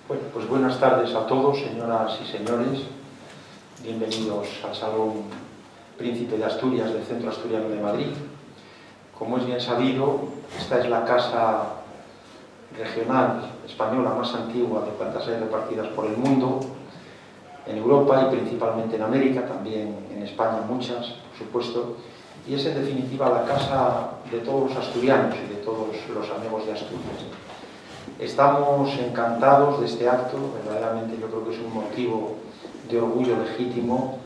Bueno, pues buenas tardes a todos, señoras y señores. Bienvenidos al Salón Príncipe de Asturias del Centro Asturiano de Madrid. Como es bien sabido, esta es la casa regional española más antigua de cuantas hay repartidas por el mundo, en Europa y principalmente en América, también en España muchas, por supuesto, y es en definitiva la casa de todos los asturianos y de todos los amigos de Asturias. Estamos encantados de este acto, verdaderamente yo creo que es un motivo de orgullo legítimo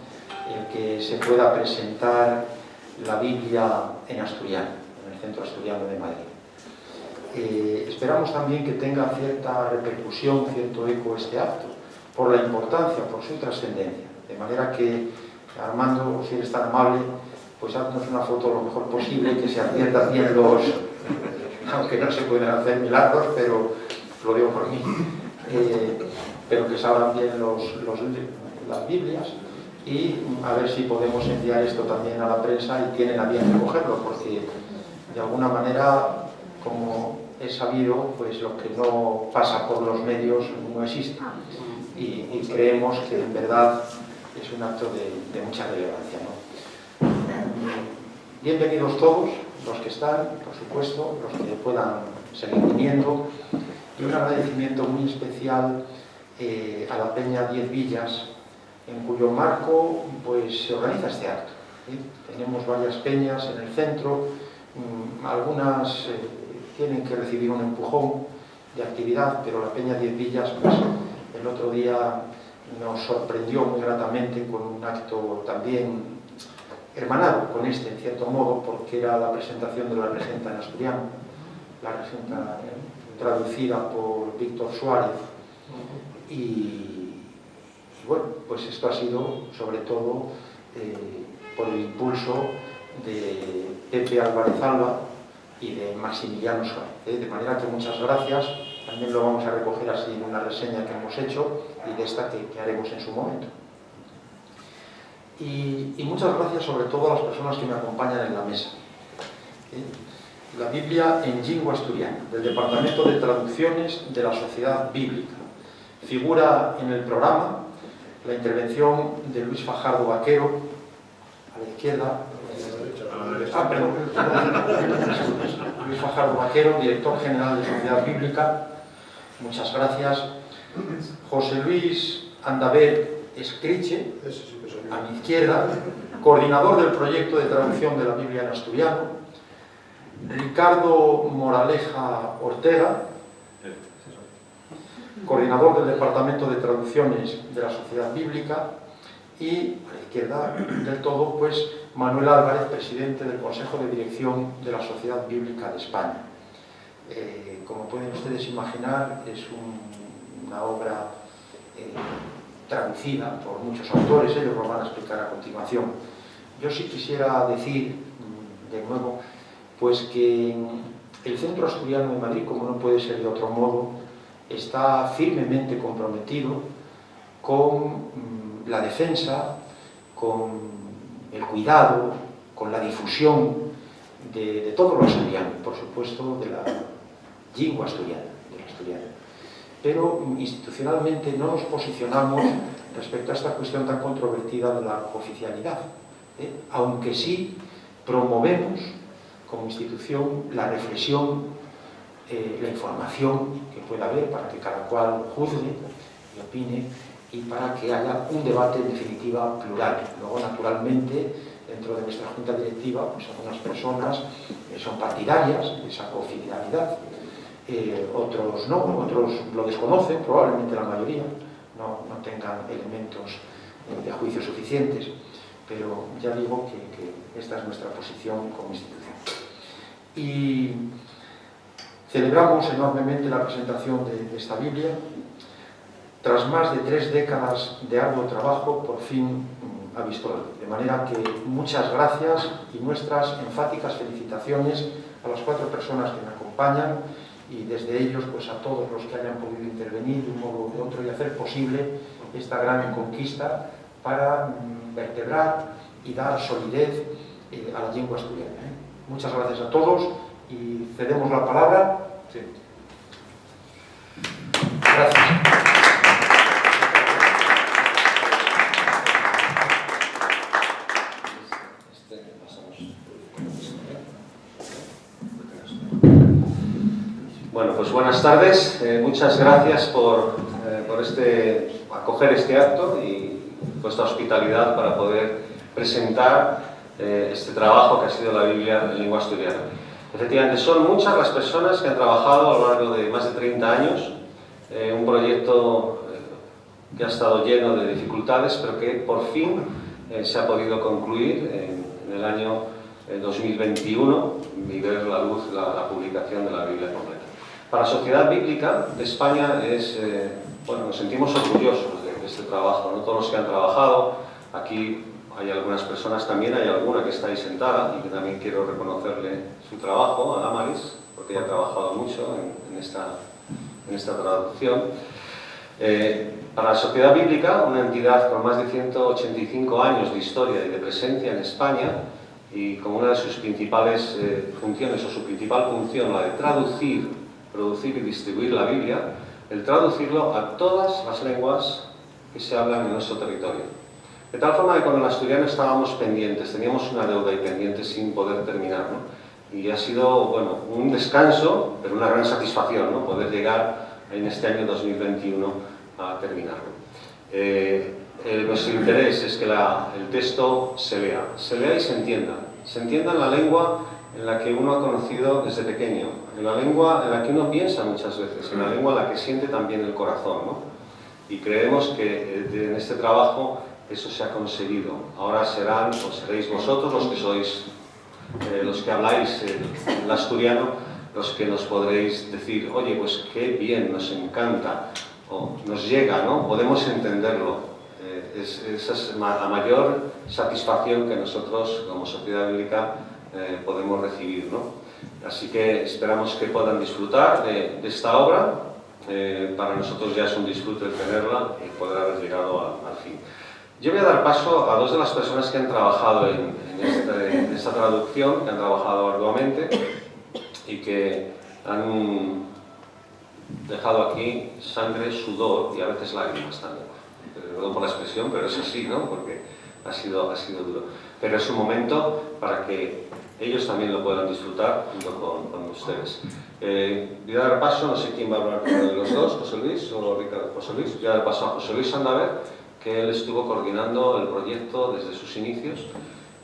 el que se pueda presentar la Biblia en asturiano, en el Centro Asturiano de Madrid. Esperamos también que tenga cierta repercusión, cierto eco este acto, por la importancia, por su trascendencia, de manera que, Armando, si eres tan amable, pues haznos una foto lo mejor posible, que se adviertan bien los, aunque no se pueden hacer milagros, pero lo digo por mí, pero que salgan bien las Biblias, y a ver si podemos enviar esto también a la prensa y tienen a bien recogerlo, porque de alguna manera, como es sabido, pues lo que no pasa por los medios no existe, y creemos que en verdad es un acto de mucha relevancia, ¿no? Bienvenidos todos los que están, por supuesto, los que puedan seguir viniendo, y un agradecimiento muy especial a la Peña 10 Villas, en cuyo marco pues se organiza este acto. Tenemos varias peñas en el centro, algunas tienen que recibir un empujón de actividad, pero la Peña 10 Villas pues el otro día nos sorprendió muy gratamente con un acto también hermanado con este, en cierto modo, porque era la presentación de la Regenta en asturiano, la Regenta traducida por Víctor Suárez, y bueno, pues esto ha sido sobre todo por el impulso de Pepe Álvarez Alba y de Maximiliano Suárez, de manera que muchas gracias. También lo vamos a recoger así en una reseña que hemos hecho y de esta que haremos en su momento. Y muchas gracias sobre todo a las personas que me acompañan en la mesa. La Biblia en lengua asturiana, del Departamento de Traducciones de la Sociedad Bíblica. Figura en el programa la intervención de Luis Fajardo Vaquero, a la izquierda. Luis Fajardo Vaquero, director general de Sociedad Bíblica. Muchas gracias. José Luis Andaver Escriche, a mi izquierda, coordinador del proyecto de traducción de la Biblia en asturiano. Ricardo Moraleja Ortega, coordinador del Departamento de Traducciones de la Sociedad Bíblica, y a la izquierda del todo, pues Manuel Álvarez, presidente del Consejo de Dirección de la Sociedad Bíblica de España. Como pueden ustedes imaginar, es una obra traducida por muchos autores, ellos lo van a explicar a continuación. Yo sí quisiera decir, de nuevo, pues que el Centro Asturiano de Madrid, como no puede ser de otro modo, está firmemente comprometido con la defensa, con el cuidado, con la difusión de todo lo asturiano, por supuesto de la lengua asturiana, del asturiano. Pero institucionalmente no nos posicionamos respecto a esta cuestión tan controvertida de la oficialidad, aunque sí promovemos como institución la reflexión, la información que pueda haber para que cada cual juzgue y opine, y para que haya un debate en definitiva plural. Luego, naturalmente, dentro de nuestra junta directiva, pues algunas personas son partidarias de esa oficialidad, otros no, otros lo desconocen, probablemente la mayoría no tengan elementos de juicio suficientes, pero ya digo que esta es nuestra posición como institución. Y celebramos enormemente la presentación de esta Biblia. Tras más de 3 décadas de arduo trabajo, por fin ha visto la luz. De manera que muchas gracias y nuestras enfáticas felicitaciones a las 4 personas que me acompañan, y desde ellos pues a todos los que hayan podido intervenir de un modo u otro y hacer posible esta gran conquista para vertebrar y dar solidez a la lengua asturiana. Muchas gracias a todos y cedemos la palabra. Sí. Gracias. Buenas tardes, muchas gracias por acoger este acto y vuestra hospitalidad para poder presentar este trabajo que ha sido la Biblia en lengua asturiana. Efectivamente, son muchas las personas que han trabajado a lo largo de más de 30 años, un proyecto que ha estado lleno de dificultades, pero que por fin se ha podido concluir en el año 2021 y ver la luz la publicación de la Biblia completa. Para la Sociedad Bíblica de España bueno, nos sentimos orgullosos de este trabajo, ¿no? Todos los que han trabajado, aquí hay algunas personas también, hay alguna que está ahí sentada y que también quiero reconocerle su trabajo, a Damaris, porque ella ha trabajado mucho en esta traducción. Para la Sociedad Bíblica, una entidad con más de 185 años de historia y de presencia en España, y como una de sus principales funciones, o su principal función, la de traducir, producir y distribuir la Biblia, el traducirlo a todas las lenguas que se hablan en nuestro territorio. De tal forma que con el asturiano estábamos pendientes, teníamos una deuda y pendiente sin poder terminar, ¿no? Y ha sido, bueno, un descanso, pero una gran satisfacción, ¿no? Poder llegar en este año 2021 a terminarlo. Nuestro interés es que el texto se lea y se entienda en la lengua en la que uno ha conocido desde pequeño, en la lengua en la que uno piensa muchas veces, en la lengua en la que siente también el corazón, ¿no? Y creemos que en este trabajo eso se ha conseguido. Ahora seréis vosotros los que sois, los que habláis el asturiano, los que nos podréis decir, oye, pues qué bien, nos encanta, o nos llega, ¿no? Podemos entenderlo. Esa es la mayor satisfacción que nosotros, como Sociedad Bíblica, podemos recibir, ¿no? Así que esperamos que puedan disfrutar de esta obra. Para nosotros ya es un disfrute el tenerla y poder haber llegado al fin. Yo voy a dar paso a dos de las personas que han trabajado en esta traducción, que han trabajado arduamente y que han dejado aquí sangre, sudor y a veces lágrimas también. Perdón por la expresión, pero es así, ¿no? Porque ha sido duro. Pero es un momento para que ellos también lo puedan disfrutar junto con ustedes. Voy a dar paso, no sé quién va a hablar de los dos, José Luis o Ricardo. José Luis, voy a dar paso a José Luis Sandaver, que él estuvo coordinando el proyecto desde sus inicios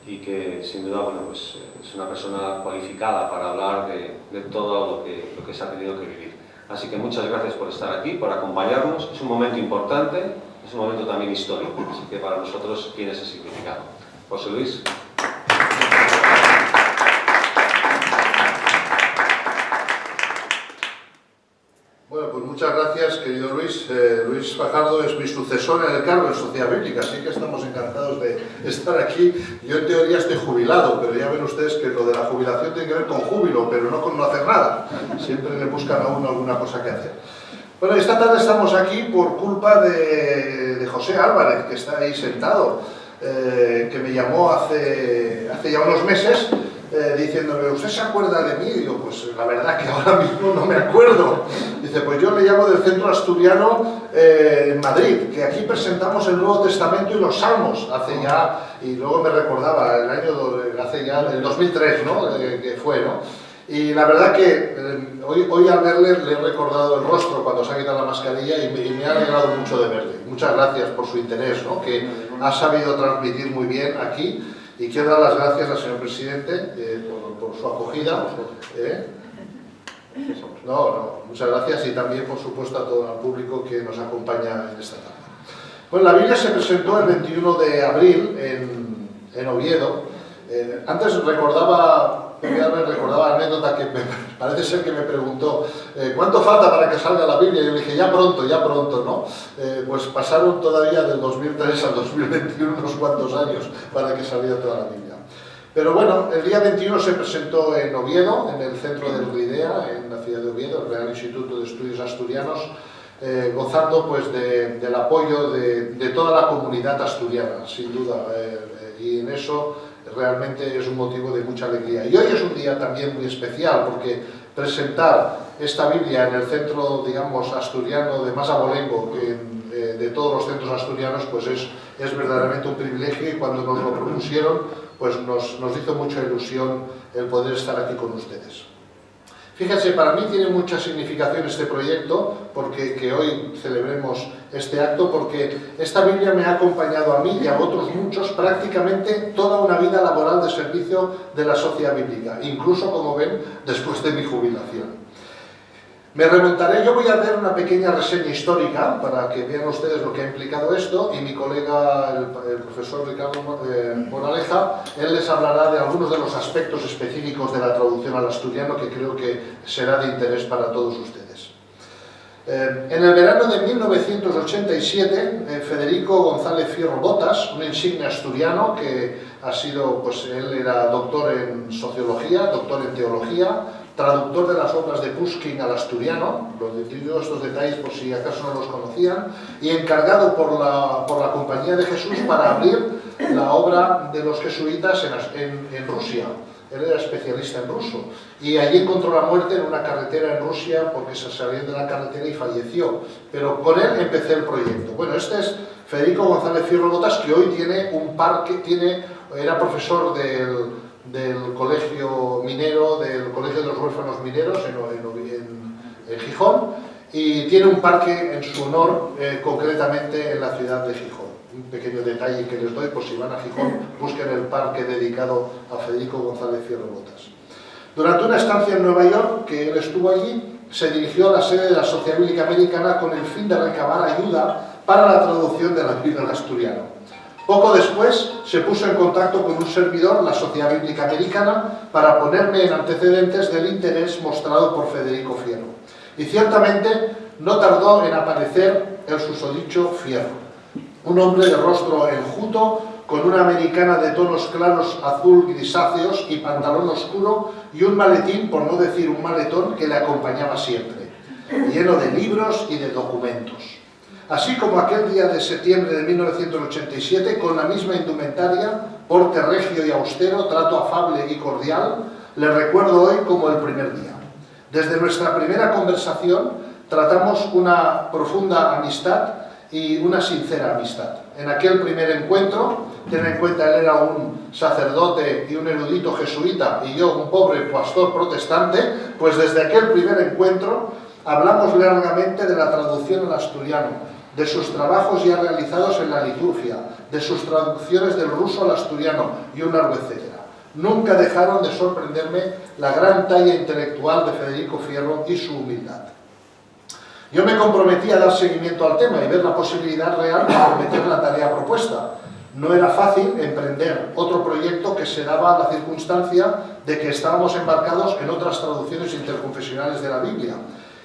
y que sin duda, bueno, pues, es una persona cualificada para hablar de todo lo que se ha tenido que vivir. Así que muchas gracias por estar aquí, por acompañarnos. Es un momento importante, es un momento también histórico, así que para nosotros tiene ese significado. José Luis. Bueno, pues muchas gracias, querido Luis. Luis Fajardo es mi sucesor en el cargo en Sociedad Bíblica, así que estamos encantados de estar aquí. Yo en teoría estoy jubilado, pero ya ven ustedes que lo de la jubilación tiene que ver con júbilo, pero no con no hacer nada. Siempre le buscan a uno alguna cosa que hacer. Bueno, esta tarde estamos aquí por culpa de José Álvarez, que está ahí sentado, que me llamó hace ya unos meses, diciéndome, ¿usted se acuerda de mí? Y digo, pues la verdad que ahora mismo no me acuerdo. Dice, pues yo le llamo del Centro Asturiano en Madrid, que aquí presentamos el Nuevo Testamento y los Salmos, hace ya, y luego me recordaba, hace ya, el 2003, ¿no? Que fue, ¿no? Y la verdad que hoy al verle le he recordado el rostro cuando se ha quitado la mascarilla y me ha alegrado mucho de verle. Muchas gracias por su interés, ¿no? Que ha sabido transmitir muy bien aquí. Y quiero dar las gracias al señor presidente por su acogida. Muchas gracias y también, por supuesto, a todo el público que nos acompaña en esta tarde. Bueno, la Biblia se presentó el 21 de abril en Oviedo. Antes recordaba la anécdota que parece ser que me preguntó ¿cuánto falta para que salga la Biblia? Y yo le dije, ya pronto, ¿no? Pues pasaron todavía del 2003 al 2021 unos cuantos años para que saliera toda la Biblia. Pero bueno, el día 21 se presentó en Oviedo, en el centro del RIDEA, en la ciudad de Oviedo, el Real Instituto de Estudios Asturianos, gozando pues del apoyo de toda la comunidad asturiana, sin duda, y en eso realmente es un motivo de mucha alegría. Y hoy es un día también muy especial porque presentar esta Biblia en el centro, digamos, asturiano de más abolengo de todos los centros asturianos, pues es verdaderamente un privilegio, y cuando nos lo propusieron, pues nos hizo mucha ilusión el poder estar aquí con ustedes. Fíjense, para mí tiene mucha significación este proyecto, porque que hoy celebremos este acto, porque esta Biblia me ha acompañado a mí y a otros muchos prácticamente toda una vida laboral de servicio de la sociedad bíblica, incluso, como ven, después de mi jubilación. Me remontaré, yo voy a hacer una pequeña reseña histórica para que vean ustedes lo que ha implicado esto, y mi colega, el profesor Ricardo Moraleja, él les hablará de algunos de los aspectos específicos de la traducción al asturiano que creo que será de interés para todos ustedes. En el verano de 1987, Federico González Fierro Botas, un insigne asturiano que ha sido, pues él era doctor en sociología, doctor en teología, traductor de las obras de Pushkin al asturiano, los digo estos detalles por si acaso no los conocían, y encargado por la Compañía de Jesús para abrir la obra de los jesuitas en Rusia. Él era especialista en ruso, y allí encontró la muerte en una carretera en Rusia porque se salió de la carretera y falleció. Pero con él empecé el proyecto. Bueno, este es Federico González Fierro Botas, que hoy tiene un parque, era profesor del colegio minero, del colegio de los huérfanos mineros en Gijón, y tiene un parque en su honor, concretamente en la ciudad de Gijón. Un pequeño detalle que les doy, por si van a Gijón, busquen el parque dedicado a Federico González Fierro Botas. Durante una estancia en Nueva York, que él estuvo allí, se dirigió a la sede de la Sociedad Bíblica Americana con el fin de recabar ayuda para la traducción de la Biblia al asturiano. Poco después se puso en contacto con un servidor, la Sociedad Bíblica Americana, para ponerme en antecedentes del interés mostrado por Federico Fierro. Y ciertamente no tardó en aparecer el susodicho Fierro, un hombre de rostro enjuto, con una americana de tonos claros azul grisáceos y pantalón oscuro, y un maletín, por no decir un maletón, que le acompañaba siempre, lleno de libros y de documentos. Así como aquel día de septiembre de 1987, con la misma indumentaria, porte regio y austero, trato afable y cordial, le recuerdo hoy como el primer día. Desde nuestra primera conversación tratamos una profunda amistad y una sincera amistad. En aquel primer encuentro, ten en cuenta, él era un sacerdote y un erudito jesuita y yo un pobre pastor protestante, pues desde aquel primer encuentro hablamos largamente de la traducción al asturiano, de sus trabajos ya realizados en la liturgia, de sus traducciones del ruso al asturiano y un largo etcétera. Nunca dejaron de sorprenderme la gran talla intelectual de Federico Fierro y su humildad. Yo me comprometí a dar seguimiento al tema y ver la posibilidad real de acometer la tarea propuesta. No era fácil emprender otro proyecto que se daba la circunstancia de que estábamos embarcados en otras traducciones interconfesionales de la Biblia.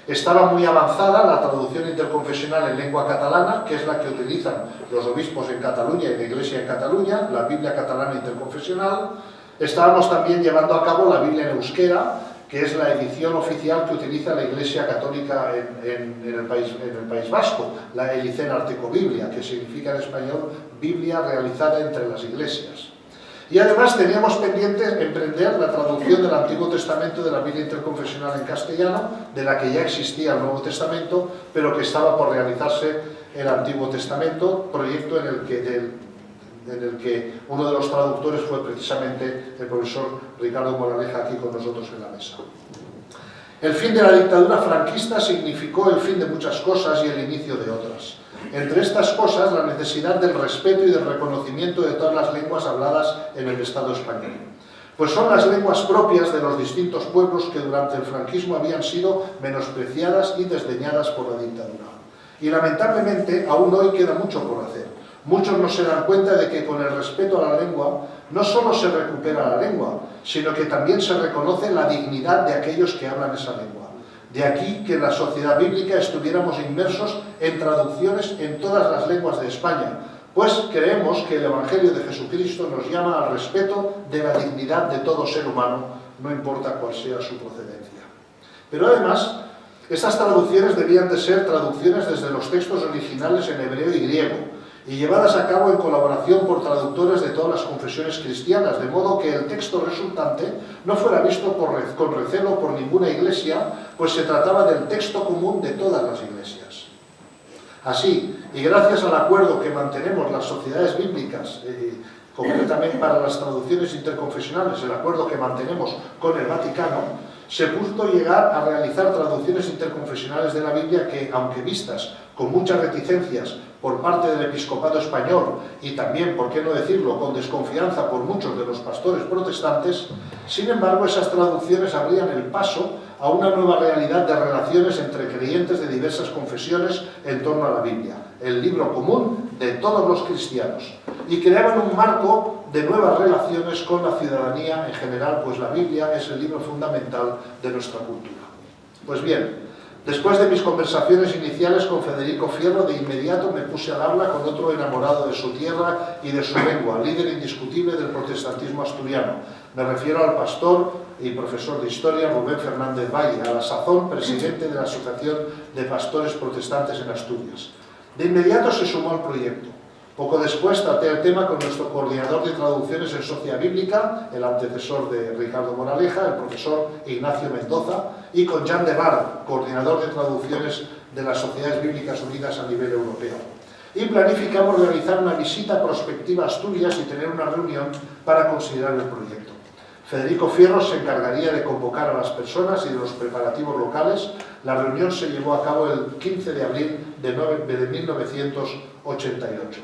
Estaba muy avanzada la traducción interconfesional en lengua catalana, que es la que utilizan los obispos en Cataluña y la Iglesia en Cataluña, la Biblia catalana interconfesional. Estábamos también llevando a cabo la Biblia en euskera, que es la edición oficial que utiliza la Iglesia Católica en el País Vasco, la Elicen Arteco Biblia, que significa en español Biblia realizada entre las iglesias. Y además teníamos pendiente emprender la traducción del Antiguo Testamento de la Biblia interconfesional en castellano, de la que ya existía el Nuevo Testamento, pero que estaba por realizarse el Antiguo Testamento, proyecto en el que uno de los traductores fue precisamente el profesor Ricardo Moraleja, aquí con nosotros en la mesa. El fin de la dictadura franquista significó el fin de muchas cosas y el inicio de otras. Entre estas cosas, la necesidad del respeto y del reconocimiento de todas las lenguas habladas en el Estado español. Pues son las lenguas propias de los distintos pueblos que durante el franquismo habían sido menospreciadas y desdeñadas por la dictadura. Y lamentablemente, aún hoy queda mucho por hacer. Muchos no se dan cuenta de que con el respeto a la lengua no solo se recupera la lengua, sino que también se reconoce la dignidad de aquellos que hablan esa lengua. De aquí que en la sociedad bíblica estuviéramos inmersos en traducciones en todas las lenguas de España, pues creemos que el Evangelio de Jesucristo nos llama al respeto de la dignidad de todo ser humano, no importa cuál sea su procedencia. Pero además, estas traducciones debían de ser traducciones desde los textos originales en hebreo y griego, y llevadas a cabo en colaboración por traductores de todas las confesiones cristianas, de modo que el texto resultante no fuera visto con recelo por ninguna iglesia, pues se trataba del texto común de todas las iglesias. Así, y gracias al acuerdo que mantenemos las sociedades bíblicas, concretamente para las traducciones interconfesionales, el acuerdo que mantenemos con el Vaticano, se pudo llegar a realizar traducciones interconfesionales de la Biblia que, aunque vistas con muchas reticencias por parte del episcopado español y también, por qué no decirlo, con desconfianza por muchos de los pastores protestantes, sin embargo, esas traducciones abrían el paso a una nueva realidad de relaciones entre creyentes de diversas confesiones en torno a la Biblia, el libro común de todos los cristianos, y creaban un marco de nuevas relaciones con la ciudadanía en general, pues la Biblia es el libro fundamental de nuestra cultura. Pues bien, después de mis conversaciones iniciales con Federico Fierro, de inmediato me puse al habla con otro enamorado de su tierra y de su lengua, líder indiscutible del protestantismo asturiano. Me refiero al pastor y profesor de historia Rubén Fernández Valle, a la sazón presidente de la Asociación de Pastores Protestantes en Asturias. De inmediato se sumó al proyecto. Poco después traté el tema con nuestro coordinador de traducciones en Socia Bíblica, el antecesor de Ricardo Moraleja, el profesor Ignacio Mendoza, y con Jan de Bar, coordinador de traducciones de las Sociedades Bíblicas Unidas a nivel europeo. Y planificamos realizar una visita prospectiva a Asturias y tener una reunión para considerar el proyecto. Federico Fierro se encargaría de convocar a las personas y de los preparativos locales. La reunión se llevó a cabo el 15 de abril de 1988.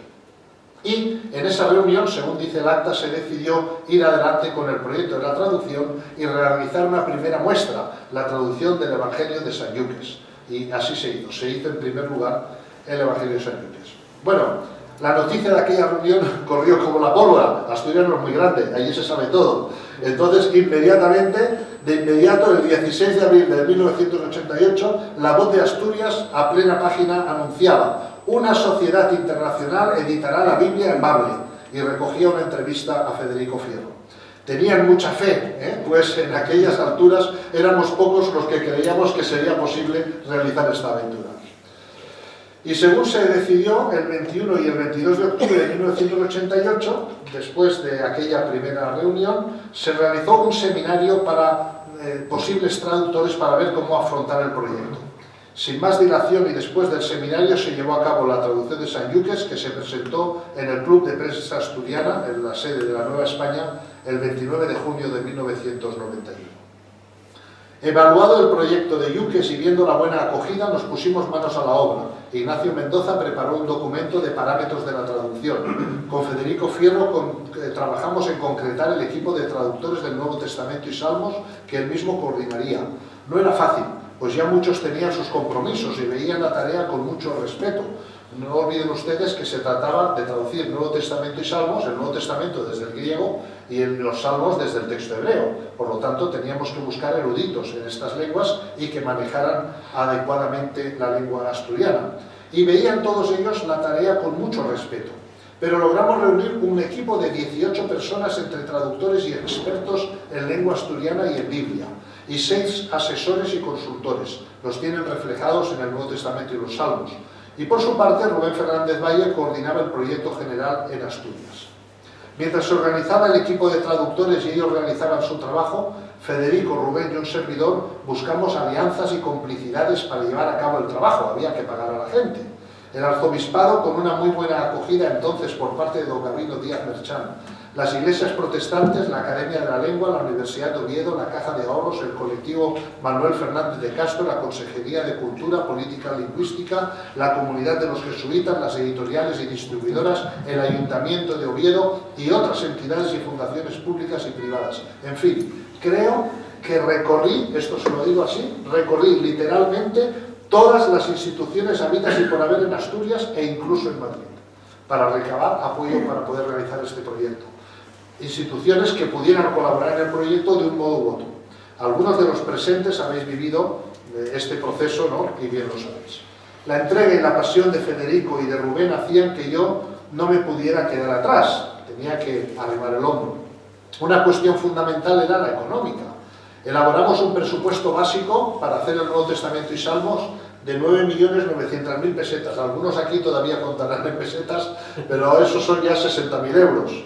Y en esa reunión, según dice el acta, se decidió ir adelante con el proyecto de la traducción y realizar una primera muestra, la traducción del Evangelio de Sanlluques. Y así se hizo. Se hizo en primer lugar el Evangelio de Sanlluques. Bueno, la noticia de aquella reunión corrió como la pólvora. Asturias no es muy grande, allí se sabe todo. Entonces, de inmediato, el 16 de abril de 1988, La Voz de Asturias, a plena página, anunciaba: una sociedad internacional editará la Biblia en Bable, y recogía una entrevista a Federico Fierro. Tenían mucha fe, pues en aquellas alturas éramos pocos los que creíamos que sería posible realizar esta aventura. Y según se decidió, el 21 y el 22 de octubre de 1988, después de aquella primera reunión, se realizó un seminario para posibles traductores para ver cómo afrontar el proyecto. Sin más dilación y después del seminario se llevó a cabo la traducción de Sanlluques, que se presentó en el Club de Prensa Asturiana, en la sede de la Nueva España, el 29 de junio de 1991. Evaluado el proyecto de Yuques y viendo la buena acogida, nos pusimos manos a la obra. Ignacio Mendoza preparó un documento de parámetros de la traducción. Con Federico Fierro trabajamos en concretar el equipo de traductores del Nuevo Testamento y Salmos que él mismo coordinaría. No era fácil, pues ya muchos tenían sus compromisos y veían la tarea con mucho respeto. No olviden ustedes que se trataba de traducir el Nuevo Testamento y Salmos, el Nuevo Testamento desde el griego y los Salmos desde el texto hebreo. Por lo tanto, teníamos que buscar eruditos en estas lenguas y que manejaran adecuadamente la lengua asturiana. Y veían todos ellos la tarea con mucho respeto. Pero logramos reunir un equipo de 18 personas entre traductores y expertos en lengua asturiana y en Biblia, y 6 asesores y consultores. Los tienen reflejados en el Nuevo Testamento y los Salmos. Y por su parte, Rubén Fernández Valle coordinaba el proyecto general en Asturias. Mientras se organizaba el equipo de traductores y ellos realizaban su trabajo, Federico, Rubén y un servidor buscamos alianzas y complicidades para llevar a cabo el trabajo. Había que pagar a la gente. El arzobispado, con una muy buena acogida entonces por parte de don Gabino Díaz Merchán, las iglesias protestantes, la Academia de la Lengua, la Universidad de Oviedo, la Caja de Ahorros, el colectivo Manuel Fernández de Castro, la Consejería de Cultura, Política Lingüística, la Comunidad de los Jesuitas, las editoriales y distribuidoras, el Ayuntamiento de Oviedo y otras entidades y fundaciones públicas y privadas. En fin, creo que recorrí, esto se lo digo así, recorrí literalmente todas las instituciones habidas y por haber en Asturias e incluso en Madrid, para recabar apoyo para poder realizar este proyecto. Instituciones que pudieran colaborar en el proyecto de un modo u otro. Algunos de los presentes habéis vivido este proceso, ¿no? Y bien lo sabéis. La entrega y la pasión de Federico y de Rubén hacían que yo no me pudiera quedar atrás, tenía que arrimar el hombro. Una cuestión fundamental era la económica. Elaboramos un presupuesto básico para hacer el Nuevo Testamento y Salmos de 9.900.000 pesetas. Algunos aquí todavía contarán en pesetas, pero esos son ya 60.000 euros.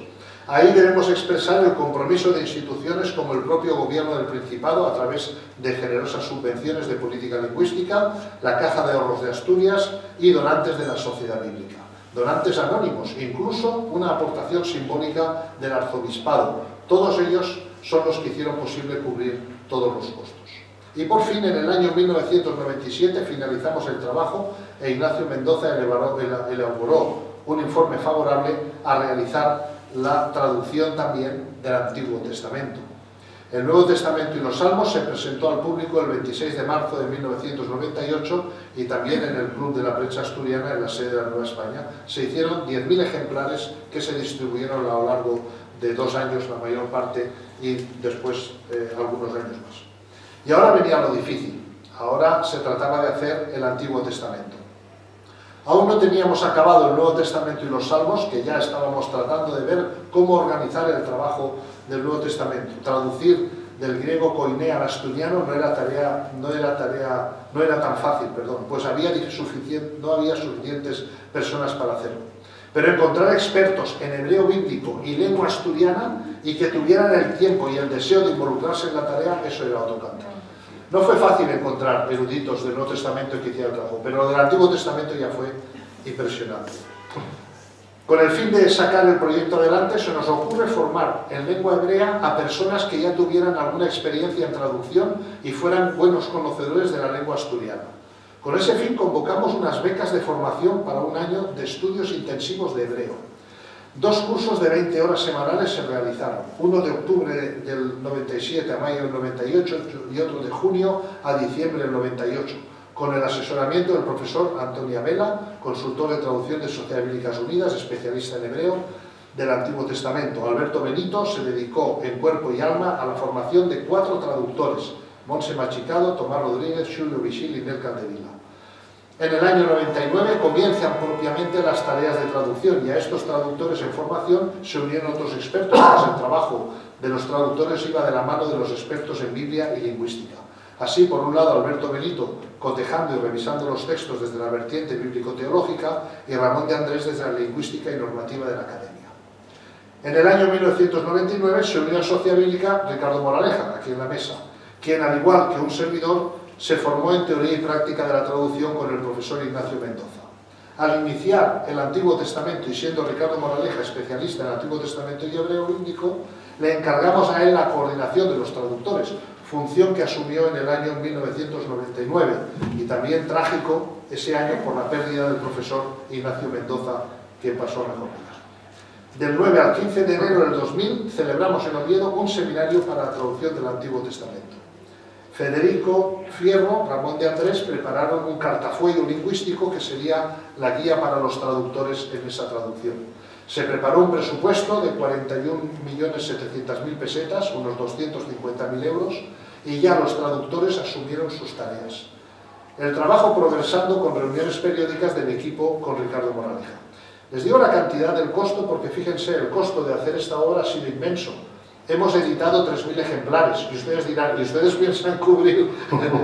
Ahí debemos expresar el compromiso de instituciones como el propio Gobierno del Principado a través de generosas subvenciones de política lingüística, la Caja de Ahorros de Asturias y donantes de la Sociedad Bíblica. Donantes anónimos, incluso una aportación simbólica del arzobispado. Todos ellos son los que hicieron posible cubrir todos los costos. Y por fin, en el año 1997, finalizamos el trabajo e Ignacio Mendoza elaboró un informe favorable a realizar la traducción también del Antiguo Testamento. El Nuevo Testamento y los Salmos se presentó al público el 26 de marzo de 1998 y también en el Club de la Prensa Asturiana, en la sede de la Nueva España. Se hicieron 10.000 ejemplares que se distribuyeron a lo largo de 2 años, la mayor parte, y después algunos años más. Y ahora venía lo difícil. Ahora se trataba de hacer el Antiguo Testamento. Aún no teníamos acabado el Nuevo Testamento y los Salmos, que ya estábamos tratando de ver cómo organizar el trabajo del Nuevo Testamento. Traducir del griego koiné al asturiano no era tan fácil, pues no había suficientes personas para hacerlo. Pero encontrar expertos en hebreo bíblico y lengua asturiana y que tuvieran el tiempo y el deseo de involucrarse en la tarea, eso era otro canto. No fue fácil encontrar eruditos del Nuevo Testamento que hicieran el trabajo, pero lo del Antiguo Testamento ya fue impresionante. Con el fin de sacar el proyecto adelante, se nos ocurre formar en lengua hebrea a personas que ya tuvieran alguna experiencia en traducción y fueran buenos conocedores de la lengua asturiana. Con ese fin convocamos unas becas de formación para un año de estudios intensivos de hebreo. 2 cursos de 20 horas semanales se realizaron, uno de octubre del 97 a mayo del 98 y otro de junio a diciembre del 98, con el asesoramiento del profesor Antonio Vela, consultor de traducción de Sociedades Bíblicas Unidas, especialista en hebreo del Antiguo Testamento. Alberto Benito se dedicó en cuerpo y alma a la formación de 4 traductores, Montse Machicado, Tomás Rodríguez, Julio Vigil y Nel Caldevila. En el año 99 comienzan propiamente las tareas de traducción y a estos traductores en formación se unieron otros expertos, pues el trabajo de los traductores iba de la mano de los expertos en Biblia y lingüística. Así, por un lado, Alberto Benito cotejando y revisando los textos desde la vertiente bíblico-teológica y Ramón de Andrés desde la lingüística y normativa de la academia. En el año 1999 se unió a Sociedad Bíblica Ricardo Moraleja, aquí en la mesa, quien, al igual que un servidor, se formó en teoría y práctica de la traducción con el profesor Ignacio Mendoza. Al iniciar el Antiguo Testamento y siendo Ricardo Moraleja especialista en el Antiguo Testamento y hebreo bíblico, le encargamos a él la coordinación de los traductores, función que asumió en el año 1999 y también trágico ese año por la pérdida del profesor Ignacio Mendoza, que pasó a mejor vida. Del 9 al 15 de enero del 2000 celebramos en Oviedo un seminario para la traducción del Antiguo Testamento. Federico Fierro, Ramón de Andrés prepararon un cartafuego lingüístico que sería la guía para los traductores en esa traducción. Se preparó un presupuesto de 41.700.000 pesetas, unos 250.000 euros, y ya los traductores asumieron sus tareas. El trabajo progresando con reuniones periódicas del equipo con Ricardo Moraleja. Les digo la cantidad del costo porque fíjense, el costo de hacer esta obra ha sido inmenso. Hemos editado 3.000 ejemplares y ustedes dirán, ¿y ustedes piensan cubrir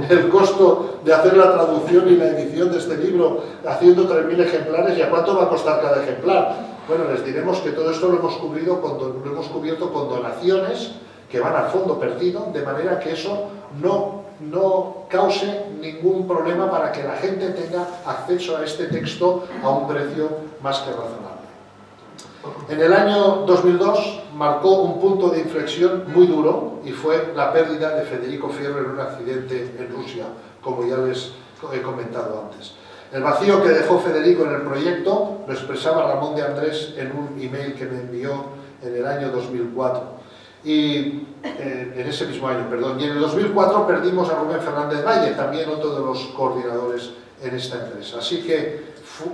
el costo de hacer la traducción y la edición de este libro haciendo 3.000 ejemplares? ¿Y a cuánto va a costar cada ejemplar? Bueno, les diremos que todo esto lo hemos cubierto con donaciones que van al fondo perdido, de manera que eso no cause ningún problema para que la gente tenga acceso a este texto a un precio más que razonable. En el año 2002 marcó un punto de inflexión muy duro y fue la pérdida de Federico Fierro en un accidente en Rusia, como ya les he comentado antes. El vacío que dejó Federico en el proyecto lo expresaba Ramón de Andrés en un email que me envió en el año 2004. En ese mismo año, perdón. Y en el 2004 perdimos a Rubén Fernández Valle, también otro de los coordinadores en esta empresa. Así que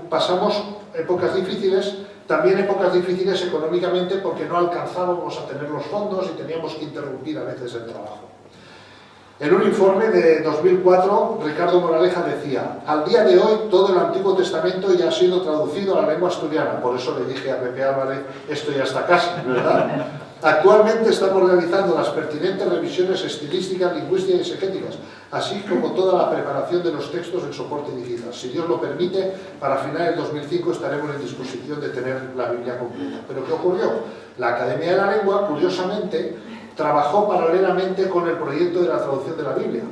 pasamos épocas difíciles, también épocas difíciles económicamente porque no alcanzábamos a tener los fondos y teníamos que interrumpir a veces el trabajo. En un informe de 2004, Ricardo Moraleja decía: al día de hoy todo el Antiguo Testamento ya ha sido traducido a la lengua asturiana. Por eso le dije a Pepe Álvarez, esto ya está casi, ¿verdad? Actualmente estamos realizando las pertinentes revisiones estilísticas, lingüísticas y exegéticas, así como toda la preparación de los textos en soporte digital. Si Dios lo permite, para finales del 2005 estaremos en disposición de tener la Biblia completa. ¿Pero qué ocurrió? La Academia de la Lengua, curiosamente, trabajó paralelamente con el proyecto de la traducción de la Biblia.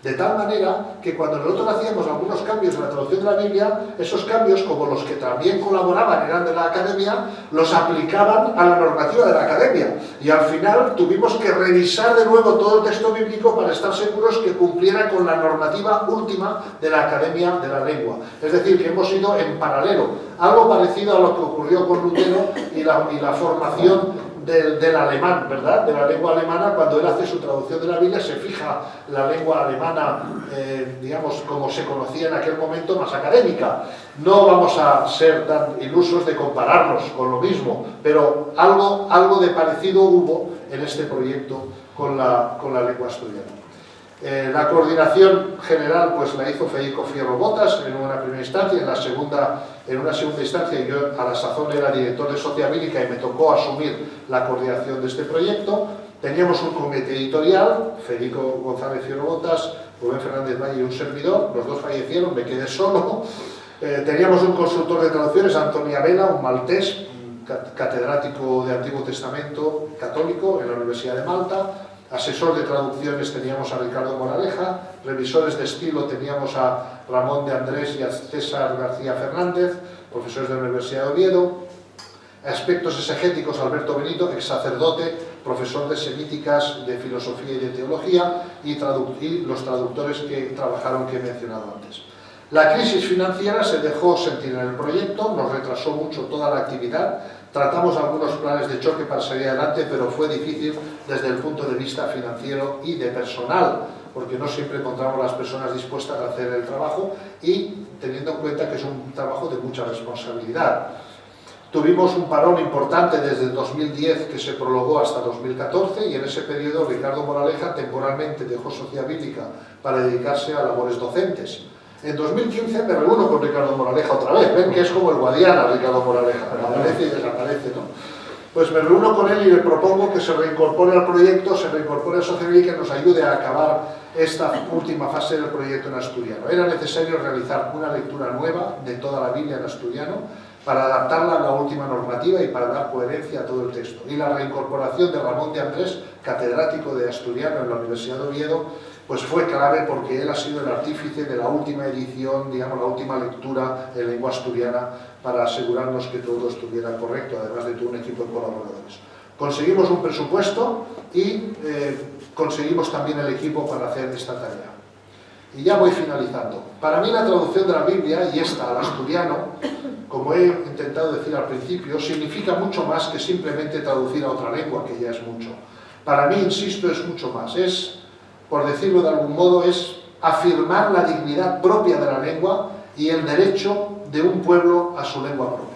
De tal manera que cuando nosotros hacíamos algunos cambios en la traducción de la Biblia, esos cambios, como los que también colaboraban, eran de la academia, los aplicaban a la normativa de la academia. Y al final tuvimos que revisar de nuevo todo el texto bíblico para estar seguros que cumpliera con la normativa última de la Academia de la Lengua. Es decir, que hemos ido en paralelo, algo parecido a lo que ocurrió con Lutero y la formación del alemán, ¿verdad? De la lengua alemana. Cuando él hace su traducción de la Biblia, se fija la lengua alemana, digamos, como se conocía en aquel momento, más académica. No vamos a ser tan ilusos de compararnos con lo mismo, pero algo de parecido hubo en este proyecto con la lengua asturiana. La coordinación general pues la hizo Federico Fierro Botas en una primera instancia, en una segunda instancia yo a la sazón era director de Sociabílica y me tocó asumir la coordinación de este proyecto. Teníamos un comité editorial, Federico González Fierro Botas, Rubén Fernández Valle y un servidor, los dos fallecieron, me quedé solo. Teníamos un consultor de traducciones, Antonio Vela, un maltés, catedrático de Antiguo Testamento católico en la Universidad de Malta. Asesor de traducciones teníamos a Ricardo Moraleja, revisores de estilo teníamos a Ramón de Andrés y a César García Fernández, profesores de la Universidad de Oviedo. Aspectos exegéticos, Alberto Benito, ex sacerdote, profesor de semíticas, de filosofía y de teología, y los traductores que trabajaron que he mencionado antes. La crisis financiera se dejó sentir en el proyecto, nos retrasó mucho toda la actividad. Tratamos algunos planes de choque para salir adelante, pero fue difícil desde el punto de vista financiero y de personal, porque no siempre encontramos las personas dispuestas a hacer el trabajo y teniendo en cuenta que es un trabajo de mucha responsabilidad. Tuvimos un parón importante desde el 2010 que se prolongó hasta 2014 y en ese periodo Ricardo Moraleja temporalmente dejó Sociabílica para dedicarse a labores docentes. En 2015 me reúno con Ricardo Moraleja otra vez, ven que es como el Guadiana Ricardo Moraleja, aparece y desaparece, ¿no? Pues me reúno con él y le propongo que se reincorpore al proyecto, se reincorpore a Sociabílica y que nos ayude a acabar esta última fase del proyecto en asturiano. Era necesario realizar una lectura nueva de toda la Biblia en asturiano para adaptarla a la última normativa y para dar coherencia a todo el texto. Y la reincorporación de Ramón de Andrés, catedrático de asturiano en la Universidad de Oviedo, pues fue clave porque él ha sido el artífice de la última edición, digamos, la última lectura en lengua asturiana para asegurarnos que todo estuviera correcto, además de todo un equipo de colaboradores. Conseguimos un presupuesto y conseguimos también el equipo para hacer esta tarea. Y ya voy finalizando. Para mí la traducción de la Biblia, y esta al asturiano, como he intentado decir al principio, significa mucho más que simplemente traducir a otra lengua, que ya es mucho. Para mí, insisto, es mucho más. Es, por decirlo de algún modo, es afirmar la dignidad propia de la lengua y el derecho de un pueblo a su lengua propia.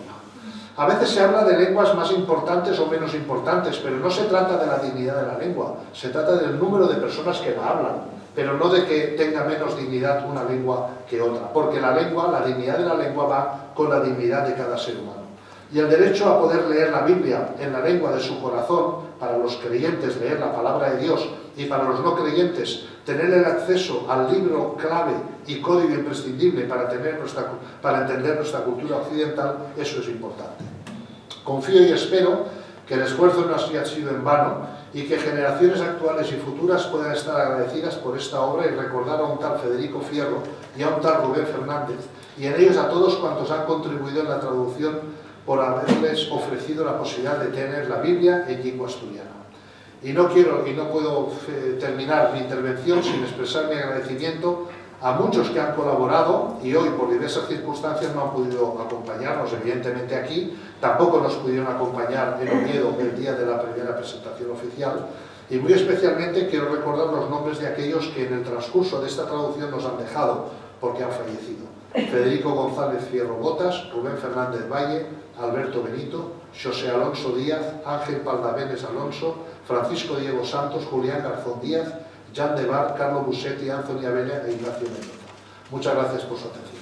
A veces se habla de lenguas más importantes o menos importantes, pero no se trata de la dignidad de la lengua, se trata del número de personas que la hablan, pero no de que tenga menos dignidad una lengua que otra, porque la lengua, la dignidad de la lengua va con la dignidad de cada ser humano. Y el derecho a poder leer la Biblia en la lengua de su corazón, para los creyentes leer la palabra de Dios y para los no creyentes tener el acceso al libro clave y código imprescindible para entender nuestra cultura occidental, eso es importante. Confío y espero que el esfuerzo no haya sido en vano y que generaciones actuales y futuras puedan estar agradecidas por esta obra y recordar a un tal Federico Fierro y a un tal Rubén Fernández y en ellos a todos cuantos han contribuido en la traducción por haberles ofrecido la posibilidad de tener la Biblia en lengua asturiana. Y no puedo terminar mi intervención sin expresar mi agradecimiento a muchos que han colaborado y hoy por diversas circunstancias no han podido acompañarnos evidentemente aquí, tampoco nos pudieron acompañar en Oviedo el día de la primera presentación oficial y muy especialmente quiero recordar los nombres de aquellos que en el transcurso de esta traducción nos han dejado porque han fallecido. Federico González Fierro Botas, Rubén Fernández Valle, Alberto Benito, José Alonso Díaz, Ángel Paldavenes Alonso, Francisco Diego Santos, Julián Garzón Díaz, Jan de Bar, Carlos Busetti, Anthony Abella e Ignacio Mendoza. Muchas gracias por su atención.